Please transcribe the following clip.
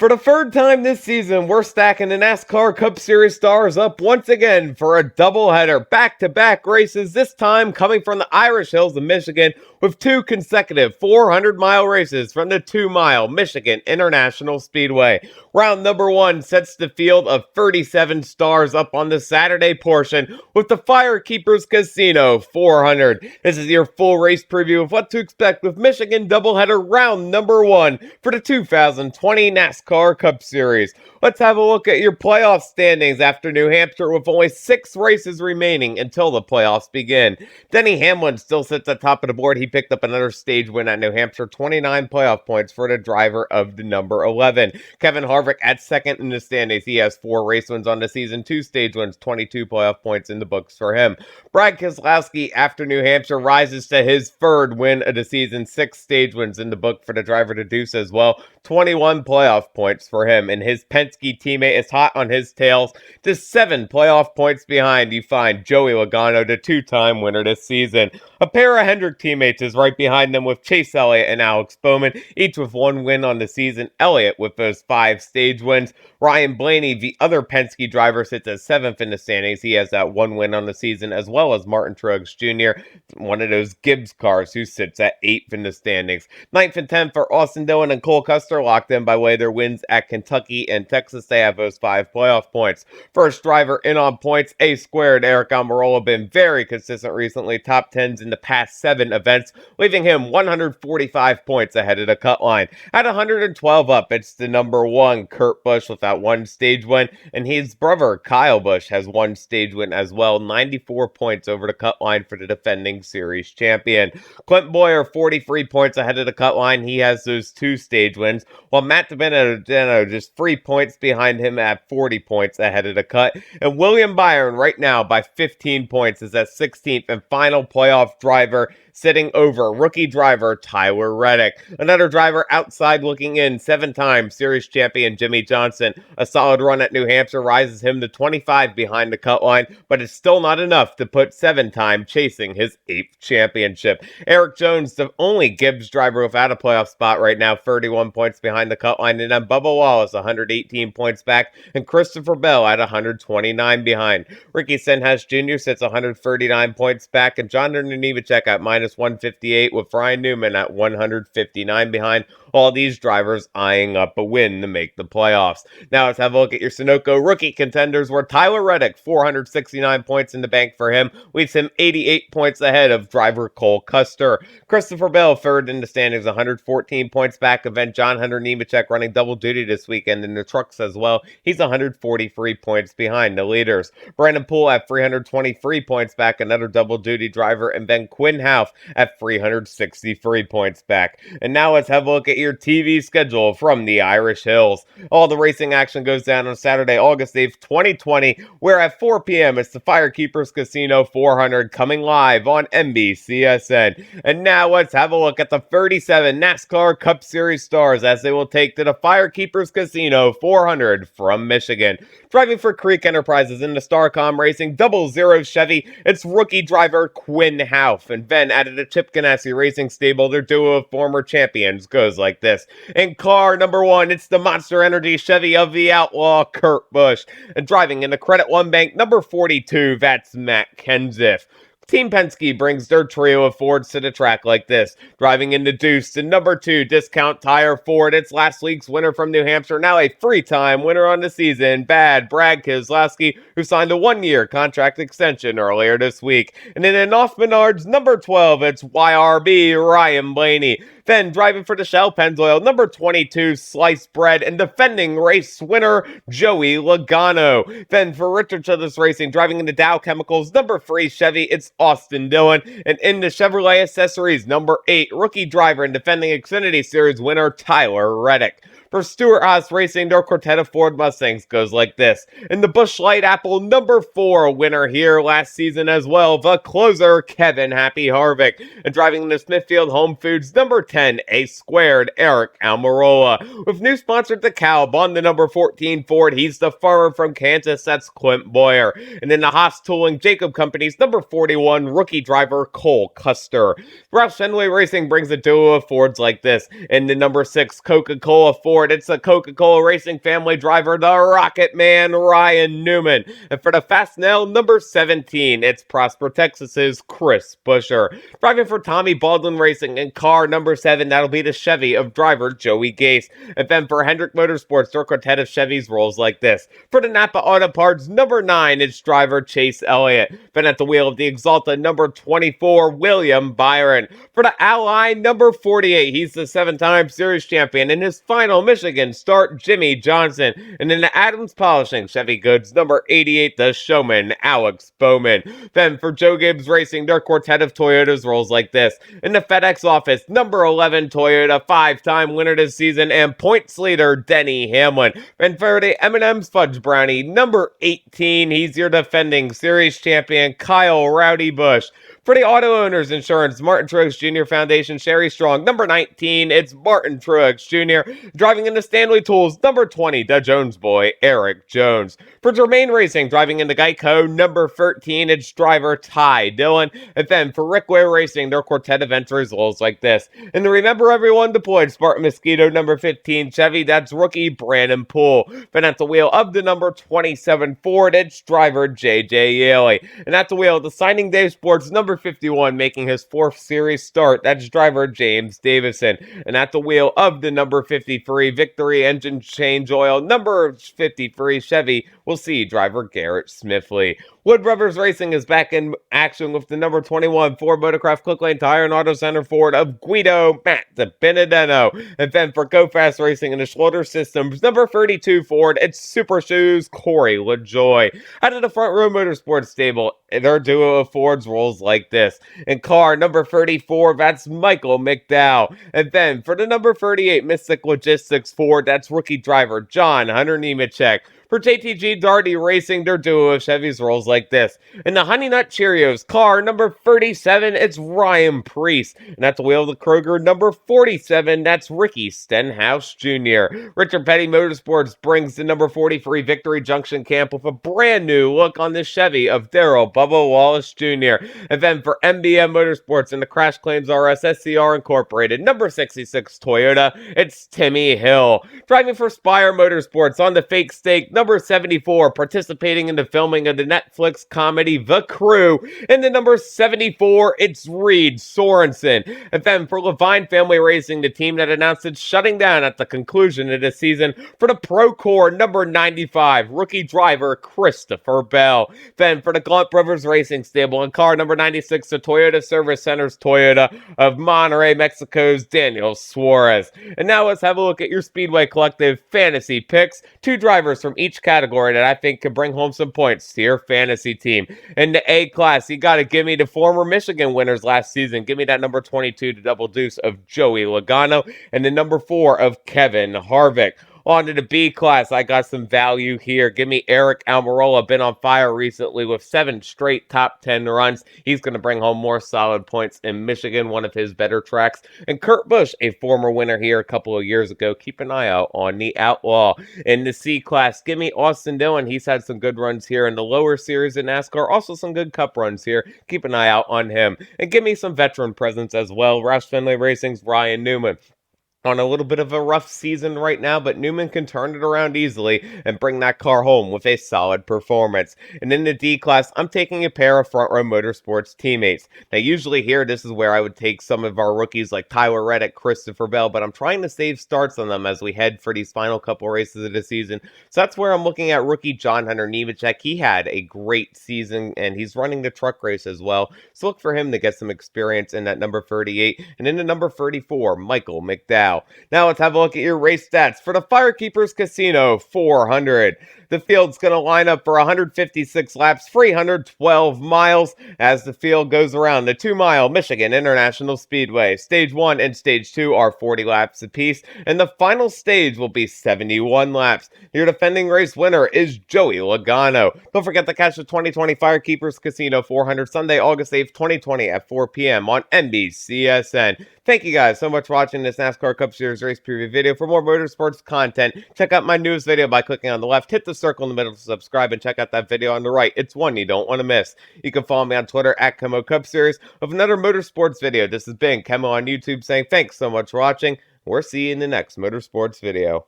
For the third time this season, we're stacking the NASCAR Cup Series stars up once again for a doubleheader. Back-to-back races, this time coming from the Irish Hills of Michigan with two consecutive 400-mile races from the 2-mile Michigan International Speedway. Round number one sets the field of 37 stars up on the Saturday portion with the Firekeepers Casino 400. This is your full race preview of what to expect with Michigan doubleheader round number one for the 2020 NASCAR Cup Series. Let's have a look at your playoff standings after New Hampshire with only 6 races remaining until the playoffs begin. Denny Hamlin still sits at top of the board. He picked up another stage win at New Hampshire, 29 playoff points for the driver of the number 11. Kevin Harvick at second in the standings. He has 4 race wins on the season, 2 stage wins, 22 playoff points in the books for him. Brad Keselowski after New Hampshire rises to his third win of the season, 6 stage wins in the book for the driver to deuce as well, 21 playoff points for him, and his Penske teammate is hot on his tails. Just 7 playoff points behind, you find Joey Logano, the 2-time winner this season. A pair of Hendrick teammates is right behind them with Chase Elliott and Alex Bowman, each with 1 win on the season. Elliott with those 5 stage wins. Ryan Blaney, the other Penske driver, sits at 7th in the standings. He has that 1 win on the season, as well as Martin Truex Jr., one of those Gibbs cars, who sits at 8th in the standings. 9th and 10th for Austin Dillon and Cole Custer, locked in by way of their wins at Kentucky and Texas. They have those 5 playoff points. First driver in on points, A squared. Eric Almirola been very consistent recently, top 10s in the past 7 events, leaving him 145 points ahead of the cut line. At 112 up, it's the number 1, Kurt Busch, with that 1 stage win, and his brother, Kyle Busch, has 1 stage win as well, 94 points over the cut line for the defending series champion. Clint Boyer, 43 points ahead of the cut line. He has those 2 stage wins, while Matt DiBenedetto just 3 points behind him at 40 points ahead of the cut. And William Byron, right now, by 15 points, is at 16th and final playoff driver, sitting over rookie driver Tyler Reddick. Another driver outside looking in, 7-time series champion Jimmy Johnson. A solid run at New Hampshire rises him to 25 behind the cut line, but it's still not enough to put 7-time chasing his 8th championship. Eric Jones, the only Gibbs driver without a playoff spot right now, 31 points behind the cut line, and then Bubba Wallace, 118 points back, and Christopher Bell at 129 behind. Ricky Stenhouse Jr. sits 139 points back, and John Nemechek at -158, with Ryan Newman at 159 behind. All these drivers eyeing up a win to make the playoffs. Now let's have a look at your Sunoco rookie contenders, where Tyler Reddick, 469 points in the bank for him, leaves him 88 points ahead of driver Cole Custer. Christopher Bell, third in the standings, 114 points back. Event John Hunter Nemechek running double duty this weekend in the trucks as well. He's 143 points behind the leaders. Brandon Poole at 323 points back, another double duty driver, and Ben Quinhouse at 363 points back. And now let's have a look at your TV schedule from the Irish Hills. All the racing action goes down on Saturday, August 8th, 2020, where at 4 p.m. it's the Firekeepers Casino 400 coming live on NBCSN. And now let's have a look at the 37 NASCAR Cup Series stars as they will take to the Firekeepers Casino 400 from Michigan. Driving for Creek Enterprises in the Starcom Racing 00 Chevy, it's rookie driver Quinn Houff. And then added a Chip Ganassi Racing stable, their duo of former champions goes like this. In car number 1, it's the Monster Energy Chevy of the Outlaw, Kurt Busch. And driving in the Credit One Bank number 42, that's Matt Kenseth. Team Penske brings their trio of Fords to the track like this. Driving in the deuce to number 2, Discount Tire Ford. It's last week's winner from New Hampshire, now a 3-time winner on the season, Brad Keselowski, who signed a 1-year contract extension earlier this week. And then in off Menards, number 12, it's YRB, Ryan Blaney. Then driving for the Shell Pennzoil, number 22, Sliced Bread, and defending race winner, Joey Logano. Then for Richard Childress Racing, driving in the Dow Chemicals, number 3, Chevy, it's Austin Dillon. And in the Chevrolet Accessories, number 8, rookie driver and defending Xfinity Series winner, Tyler Reddick. For Stewart Haas Racing, their quartet of Ford Mustangs goes like this. In the Busch Light Apple, number 4, winner here last season as well, the closer, Kevin Happy Harvick. And driving in the Smithfield Home Foods, number 10, A squared, Eric Almirola. With new sponsor DeKalb on the number 14 Ford, he's the farmer from Kansas, that's Clint Boyer. And in the Haas Tooling Jacob Company's number 41, rookie driver Cole Custer. Roush Fenway Racing brings a duo of Fords like this. In the number 6 Coca-Cola Ford, Ford, it's a Coca-Cola Racing family driver, the Rocket Man, Ryan Newman. And for the Fastnail number 17, it's Prosper, Texas's Chris Buescher. Driving for Tommy Baldwin Racing in car number 7, that'll be the Chevy of driver Joey Gase. And then for Hendrick Motorsports, their quartet of Chevys rolls like this. For the Napa Auto Parts number 9, it's driver Chase Elliott. Then at the wheel of the Exalta number 24, William Byron. For the Ally number 48, he's the 7-time series champion. In his final Michigan start, Jimmy Johnson. And in the Adams Polishing Chevy Goods number 88, the showman, Alex Bowman. Then for Joe Gibbs Racing, their quartet of Toyotas rolls like this. In the FedEx office, number 11 Toyota, 5-time winner this season, and points leader, Denny Hamlin. And for the M&M's Fudge Brownie, number 18, he's your defending series champion, Kyle Rowdy Busch. For the Auto Owners Insurance, Martin Truex Jr. Foundation, Sherry Strong. Number 19, it's Martin Truex Jr. Driving into Stanley Tools, number 20, the Jones boy, Eric Jones. For Germain Racing, driving into Geico, number 13, it's driver Ty Dillon. And then for Rick Ware Racing, their quartet of entries rolls like this. And to remember everyone deployed, Spartan Mosquito, number 15, Chevy, that's rookie Brandon Poole. Then at the wheel of the number 27 Ford, it's driver J.J. Yaley. And at the wheel of the Signing Day Sports, number 51, making his 4th series start, that's driver James Davison. And at the wheel of the number 53 Victory Engine Change Oil, number 53 Chevy, we'll see driver Garrett Smithley. Wood Brothers Racing is back in action with the number 21 Ford Motorcraft Quick Lane Tire and Auto Center Ford of Guido Matt Benedetto. And then for Go Fast Racing and the Schlotter Systems, number 32 Ford, it's Super Shoes Corey LaJoy. Out of the Front Row Motorsports stable, their duo of Fords rolls like this. In car number 34, that's Michael McDowell. And then for the number 38 Mystic Logistics Ford, that's rookie driver John Hunter Nemechek. For JTG Darty Racing, their duo of Chevys rolls like this. In the Honey Nut Cheerios car number 37, it's Ryan Preece. And at the wheel of the Kroger number 47, that's Ricky Stenhouse Jr. Richard Petty Motorsports brings the number 43 Victory Junction Camp with a brand new look on the Chevy of Darrell Bubba Wallace Jr. And then for MBM Motorsports and the Crash Claims RS SCR Incorporated, number 66 Toyota, it's Timmy Hill. Driving for Spire Motorsports on the Fake Stake, number 74, participating in the filming of the Netflix comedy The Crew. In the number 74, it's Reed Sorensen. And then for Levine Family Racing, the team that announced it's shutting down at the conclusion of the season, for the Procore number 95, rookie driver Christopher Bell. Then for the Gaunt Brothers Racing stable and car number 96, the Toyota Service Centers Toyota of Monterrey, Mexico's Daniel Suarez. And now let's have a look at your Speedway Collective fantasy picks. 2 drivers from each category that I think could bring home some points to your fantasy team. In the A class, you got to give me the former Michigan winners last season. Give me that number 22, the double deuce of Joey Logano, and the number 4 of Kevin Harvick. On to the B class, I got some value here. Give me Eric Almirola, been on fire recently with 7 straight top 10 runs. He's going to bring home more solid points in Michigan, one of his better tracks. And Kurt Busch, a former winner here a couple of years ago. Keep an eye out on the Outlaw. In the C class, give me Austin Dillon. He's had some good runs here in the lower series in NASCAR. Also some good cup runs here. Keep an eye out on him. And give me some veteran presence as well. Roush Fenway Racing's Ryan Newman. On a little bit of a rough season right now, but Newman can turn it around easily and bring that car home with a solid performance. And in the D class, I'm taking a pair of Front Row Motorsports teammates. Now, usually here, this is where I would take some of our rookies like Tyler Reddick, Christopher Bell, but I'm trying to save starts on them as we head for these final couple races of the season. So that's where I'm looking at rookie John Hunter Nemechek. He had a great season, and he's running the truck race as well. So look for him to get some experience in that number 38. And in the number 34, Michael McDowell. Now let's have a look at your race stats for the Firekeepers Casino 400. The field's going to line up for 156 laps, 312 miles as the field goes around the 2-mile Michigan International Speedway. Stage 1 and Stage 2 are 40 laps apiece, and the final stage will be 71 laps. Your defending race winner is Joey Logano. Don't forget to catch the 2020 Firekeepers Casino 400 Sunday, August 8th, 2020 at 4 p.m. on NBCSN. Thank you guys so much for watching this NASCAR Cup Series race preview video. For more motorsports content, check out my newest video by clicking on the left. Hit the circle in the middle to subscribe, and check out that video on the right. It's one you don't want to miss. You can follow me on Twitter at KEMMO Cup Series with another motorsports video. This has been KEMMO on YouTube saying thanks so much for watching. We'll see you in the next motorsports video.